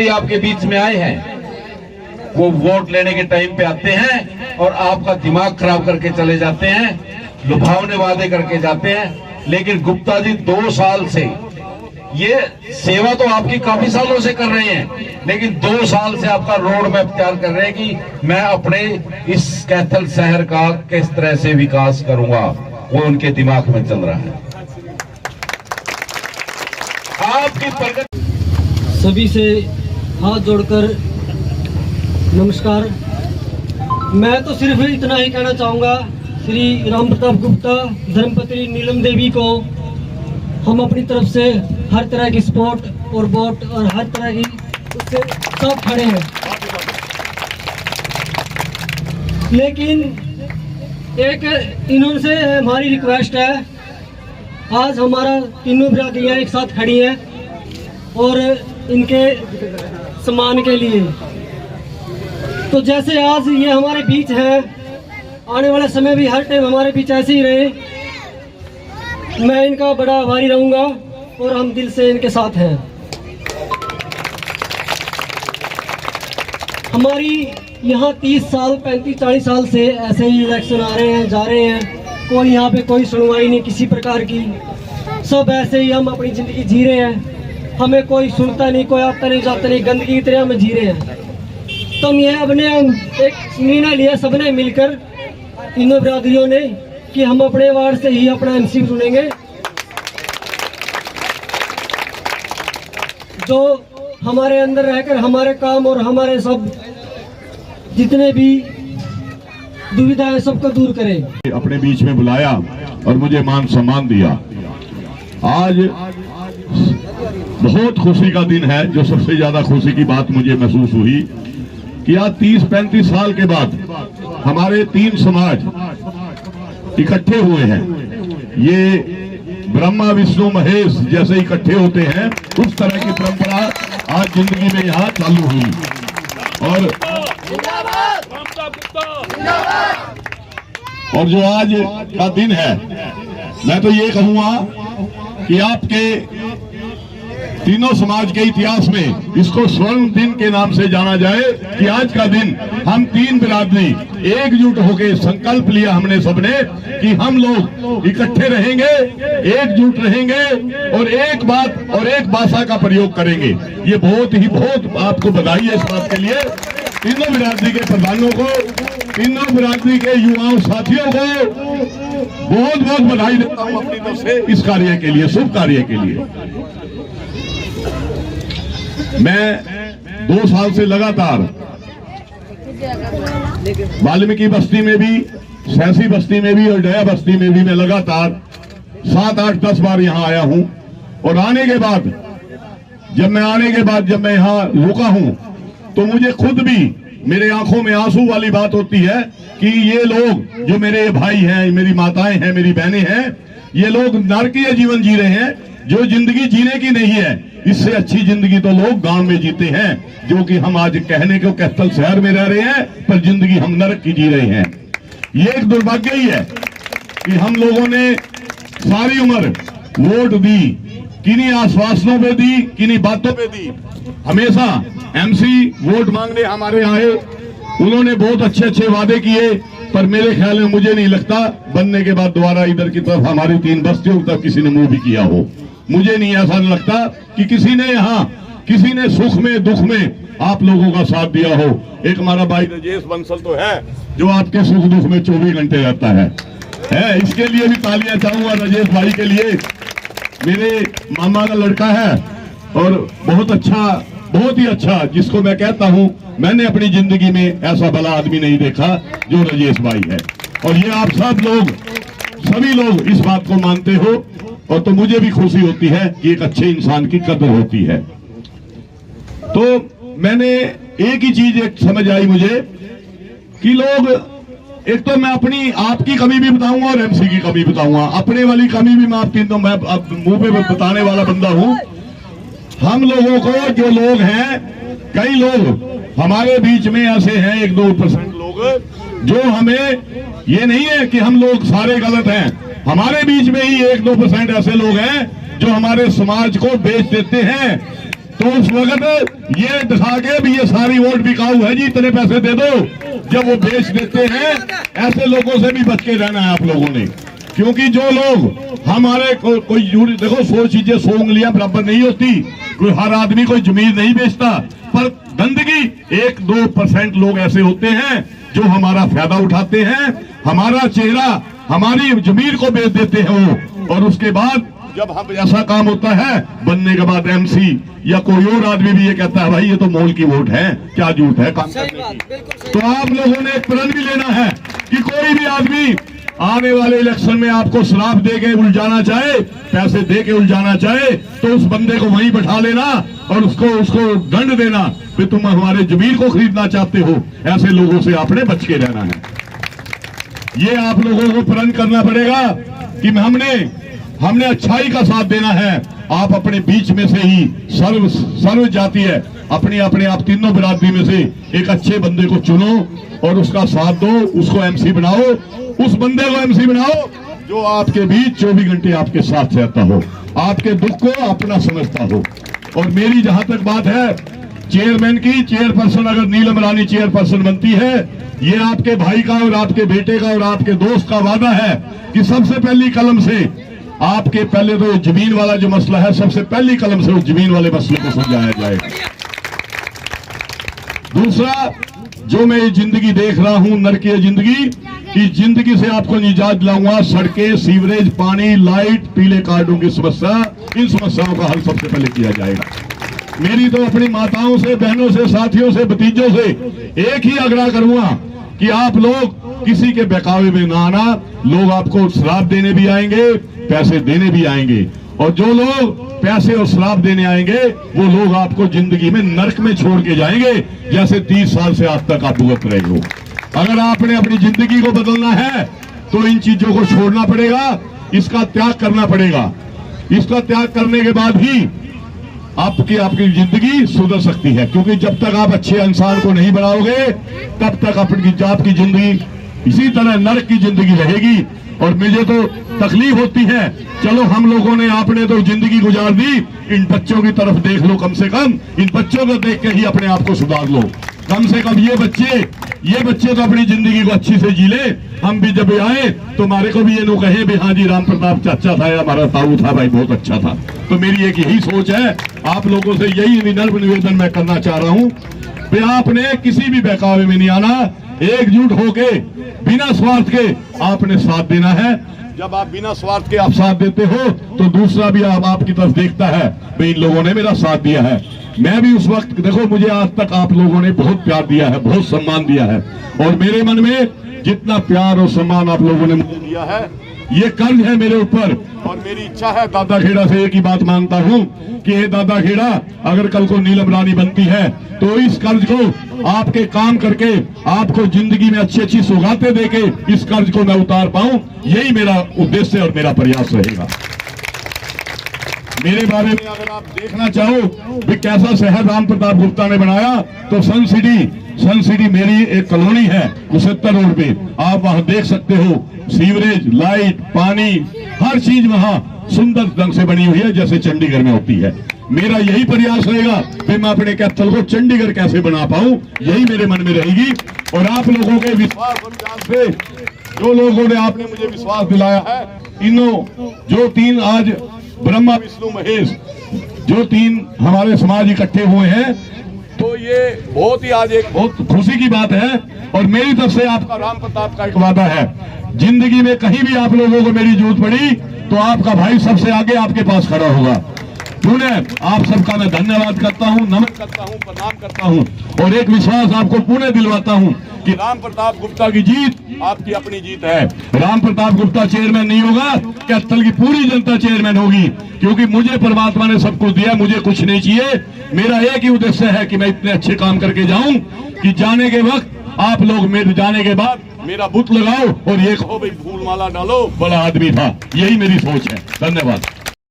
आपके बीच में आए हैं वो वोट लेने के टाइम पे आते हैं और आपका दिमाग खराब करके चले जाते हैं, लुभावने वादे करके जाते हैं। लेकिन गुप्ता जी 2 साल से ये सेवा तो आपकी काफी सालों से कर रहे हैं, लेकिन 2 साल से आपका रोड मैप तैयार कर रहे हैं कि मैं अपने इस कैथल शहर का किस तरह से विकास करूंगा, वो उनके दिमाग में चल रहा है। आपकी प्रगति सभी से हाथ जोड़कर नमस्कार। मैं तो सिर्फ इतना ही कहना चाहूँगा, श्री राम प्रताप गुप्ता धर्मपत्नी नीलम देवी को हम अपनी तरफ से हर तरह की सपोर्ट और वोट और हर तरह की उससे सब खड़े हैं। लेकिन एक इन्होंने से हमारी रिक्वेस्ट है, आज हमारा तीनों बिरादरियाँ एक साथ खड़ी हैं और इनके सम्मान के लिए। तो जैसे आज ये हमारे बीच है, आने वाला समय भी हर टाइम हमारे बीच ऐसे ही रहे। मैं इनका बड़ा आभारी रहूँगा और हम दिल से इनके साथ हैं। हमारी यहाँ 30 साल 35-40 साल से ऐसे ही इलेक्शन आ रहे हैं जा रहे हैं, कोई यहाँ पे कोई सुनवाई नहीं किसी प्रकार की, सब ऐसे ही हम अपनी ज़िंदगी जी रहे हैं। हमें कोई सुनता नहीं, कोई आता नहीं जाता नहीं, गंदगी की तरह हम जी रहे हैं। तो हम यह अपने एक निर्णय लिया सबने मिलकर, तीनों बिरादरियों ने, कि हम अपने वार्ड से ही अपना एमसी चुनेंगे, जो हमारे अंदर रहकर हमारे काम और हमारे सब जितने भी दुविधा है सबको दूर करे। अपने बीच में बुलाया और मुझे मान सम्मान दिया। आज बहुत खुशी का दिन है। जो सबसे ज्यादा खुशी की बात मुझे महसूस हुई कि आज 30-35 साल के बाद हमारे 3 समाज इकट्ठे हुए हैं। ये ब्रह्मा विष्णु महेश जैसे इकट्ठे होते हैं, उस तरह की परंपरा आज जिंदगी में यहाँ चालू हुई। और जो आज का दिन है, मैं तो ये कहूंगा कि आपके तीनों समाज के इतिहास में इसको स्वर्ण दिन के नाम से जाना जाए कि आज का दिन हम 3 बिरादरी एकजुट होकर संकल्प लिया हमने सबने कि हम लोग इकट्ठे रहेंगे, एकजुट रहेंगे और एक बात और एक भाषा का प्रयोग करेंगे। ये बहुत आपको बधाई है इस बात के लिए। तीनों बिरादरी के प्रधानों को, तीनों बिरादरी के युवाओं साथियों को बहुत बधाई देता हूँ अपनी तरफ से इस कार्य के लिए, शुभ कार्य के लिए। मैं 2 साल से लगातार वाल्मीकि बस्ती में भी, सहसी बस्ती में भी और डया बस्ती में भी मैं लगातार 7, 8, 10 बार यहाँ आया हूँ। और आने के बाद जब मैं यहाँ रुका हूँ तो मुझे खुद भी मेरे आंखों में आंसू वाली बात होती है कि ये लोग जो मेरे भाई हैं, मेरी माताएं हैं, मेरी बहनें हैं, ये लोग नरकीय जीवन जी रहे हैं। जो जिंदगी जीने की नहीं है, इससे अच्छी जिंदगी तो लोग गांव में जीते हैं, जो कि हम आज कहने को कैथल शहर में रह रहे हैं, पर जिंदगी हम नरक की जी रहे हैं। ये एक दुर्भाग्य ही है कि हम लोगों ने सारी उम्र वोट दी, किन्हीं आश्वासनों पे दी, किन्हीं बातों पे दी। हमेशा एमसी वोट मांगने हमारे आए, उन्होंने बहुत अच्छे वादे किए, पर मेरे ख्याल में मुझे नहीं लगता बनने के बाद दोबारा इधर की तरफ हमारी 3 बस्तियों तक किसी ने मुंह भी किया हो। मुझे नहीं ऐसा लगता कि किसी ने सुख में दुख में आप लोगों का साथ दिया हो। एक हमारा भाई राजेश बंसल तो है जो आपके सुख दुख में 24 घंटे रहता है। इसके लिए भी तालियां चाहूंगा राजेश भाई के लिए। मेरे मामा का लड़का है और बहुत ही अच्छा, जिसको मैं कहता हूं मैंने अपनी जिंदगी में ऐसा भला आदमी नहीं देखा जो राजेश भाई है। और ये आप सभी लोग इस बात को मानते हो, और तो मुझे भी खुशी होती है कि एक अच्छे इंसान की कदर होती है। तो मैंने एक ही चीज समझ आई मुझे कि लोग, एक तो मैं अपनी आपकी कमी भी बताऊंगा और एमसी की कमी बताऊंगा, अपने वाली कमी भी मैं आपकी, तो मैं अब मुंह पे बताने वाला बंदा हूं। हम लोगों को जो लोग हैं, कई लोग हमारे बीच में ऐसे हैं 1-2% लोग जो हमें, ये नहीं है कि हम लोग सारे गलत हैं, हमारे बीच में ही 1-2% ऐसे लोग हैं जो हमारे समाज को बेच देते हैं। तो उस वक्त ये दिखा के भी ये सारी वोट बिकाऊ है जी, इतने पैसे दे दो, जब वो बेच देते हैं, ऐसे लोगों से भी बच के रहना है आप लोगों ने। क्योंकि जो लोग हमारे कोई देखो 100 चीजें 100 उंगलियां बराबर नहीं होती, कोई हर आदमी कोई जमीन नहीं बेचता, पर गंदगी 1-2% लोग ऐसे होते हैं जो हमारा फायदा उठाते हैं, हमारा चेहरा हमारी जमीन को बेच देते हैं वो, और उसके बाद जब हम ऐसा काम होता है बनने के बाद एमसी या कोई और आदमी भी ये कहता है भाई ये तो मोल की वोट है, क्या जरूरत है काम करने की। तो आप लोगों ने एक प्रण भी लेना है कि कोई भी आदमी आने वाले इलेक्शन में आपको शराब दे के उलझाना चाहे, पैसे दे के उलझाना चाहे, तो उस बंदे को वहीं बैठा लेना और उसको दंड देना कि तुम हमारे जमीन को खरीदना चाहते हो। ऐसे लोगों से आपने बच के रहना है। ये आप लोगों को प्रण करना पड़ेगा कि हमने अच्छाई का साथ देना है। आप अपने बीच में से ही सर्व जाति है, अपने आप तीनों बिरादरी में से एक अच्छे बंदे को चुनो और उसका साथ दो, उसको एमसी बनाओ, उस बंदे को एमसी बनाओ जो आपके बीच 24 घंटे आपके साथ रहता हो, आपके दुख को अपना समझता हो। और मेरी जहां तक बात है चेयरमैन की, चेयरपर्सन अगर नीलम रानी चेयरपर्सन बनती है, ये आपके भाई का और आपके बेटे का और आपके दोस्त का वादा है कि सबसे पहली कलम से आपके पहले तो जमीन वाला जो मसला है, सबसे पहली कलम से उस जमीन वाले मसले को समझाया जाएगा। दूसरा, जो मैं ये जिंदगी देख रहा हूं नरकीय जिंदगी, कि जिंदगी से आपको निजात दिलाऊंगा। सड़कें, सीवरेज, पानी, लाइट, पीले कार्डों की समस्या, इन समस्याओं का हल सबसे पहले किया जाएगा। मेरी तो अपनी माताओं से, बहनों से, साथियों से, भतीजों से एक ही आग्रह करूंगा कि आप लोग किसी के बहकावे में ना आना। लोग आपको शराब देने भी आएंगे, पैसे देने भी आएंगे, और जो लोग पैसे और शराब देने आएंगे वो लोग आपको जिंदगी में नरक में छोड़ के जाएंगे, जैसे 30 साल से आज तक आप भुगत रहे हो। अगर आपने अपनी जिंदगी को बदलना है तो इन चीजों को छोड़ना पड़ेगा, इसका त्याग करना पड़ेगा। इसका त्याग करने के बाद ही आपकी जिंदगी सुधर सकती है, क्योंकि जब तक आप अच्छे इंसान को नहीं बनाओगे तब तक आपकी जिंदगी इसी तरह नरक की जिंदगी रहेगी। और मुझे तो तकलीफ होती है, चलो हम लोगों ने, आपने तो जिंदगी गुजार दी, इन बच्चों की तरफ देख लो, कम से कम इन बच्चों को देख के ही अपने आप को सुधार लो। कम से कम ये बच्चे तो अपनी जिंदगी को अच्छी से जी ले। हम भी जब आए तो हमारे को भी ये लोग कहे भी हाँ जी राम प्रताप चाचा था या हमारा ताऊ था भाई, बहुत अच्छा था। तो मेरी एक यही सोच है, आप लोगों से यही विनम्र निवेदन मैं करना चाह रहा हूँ कि आपने किसी भी बहकावे में नहीं आना, एकजुट होके बिना स्वार्थ के आपने साथ देना है। जब आप बिना स्वार्थ के आप साथ देते हो तो दूसरा भी आपकी तरफ देखता है, भाई इन लोगों ने मेरा साथ दिया है। मैं भी उस वक्त, देखो मुझे आज तक आप लोगों ने बहुत प्यार दिया है, बहुत सम्मान दिया है, और मेरे मन में जितना प्यार और सम्मान आप लोगों ने मुझे दिया है, ये कर्ज है मेरे ऊपर। और मेरी इच्छा है, दादा खेड़ा से एक ही बात मांगता हूँ कि हे दादा खेड़ा, अगर कल को नीलम रानी बनती है तो इस कर्ज को आपके काम करके, आपको जिंदगी में अच्छी अच्छी सौगातें देके इस कर्ज को मैं उतार पाऊं, यही मेरा उद्देश्य और मेरा प्रयास रहेगा। मेरे बारे में अगर आप देखना चाहो कि कैसा शहर राम प्रताप गुप्ता ने बनाया, तो सन सिटी मेरी एक कॉलोनी है 69 रोड पे, आप वहां देख सकते हो। सीवरेज, लाइट, पानी, हर चीज वहां सुंदर ढंग से बनी हुई है, जैसे चंडीगढ़ में होती है। मेरा यही प्रयास रहेगा कि मैं अपने कैपिटल को चंडीगढ़ कैसे बना पाऊं, यही मेरे मन में रहेगी। और आप लोगों के विश्वास और प्यार से, जो लोगों ने आपने मुझे विश्वास दिलाया है, जो 3 आज ब्रह्मा विष्णु महेश जो 3 हमारे समाज इकट्ठे हुए हैं, तो ये बहुत ही आज एक बहुत खुशी की बात है। और मेरी तरफ से आपका राम प्रताप का एक वादा है, जिंदगी में कहीं भी आप लोगों को मेरी जरूरत पड़ी तो आपका भाई सबसे आगे आपके पास खड़ा होगा। पुनः आप सबका मैं धन्यवाद करता हूं, नमन करता हूं, प्रणाम करता हूं, और एक विश्वास आपको पुनः दिलवाता हूं कि राम प्रताप गुप्ता की जीत आपकी अपनी जीत है। राम प्रताप गुप्ता चेयरमैन नहीं होगा, कैपिटल की पूरी जनता चेयरमैन होगी, क्योंकि मुझे परमात्मा ने सब कुछ दिया, मुझे कुछ नहीं चाहिए। मेरा एक ही उद्देश्य है कि मैं इतने अच्छे काम करके जाऊं कि जाने के वक्त आप लोग मेरे जाने के बाद मेरा बुत लगाओ और ये कहो भाई फूल माला डालो, बड़ा आदमी था। यही मेरी सोच है। धन्यवाद।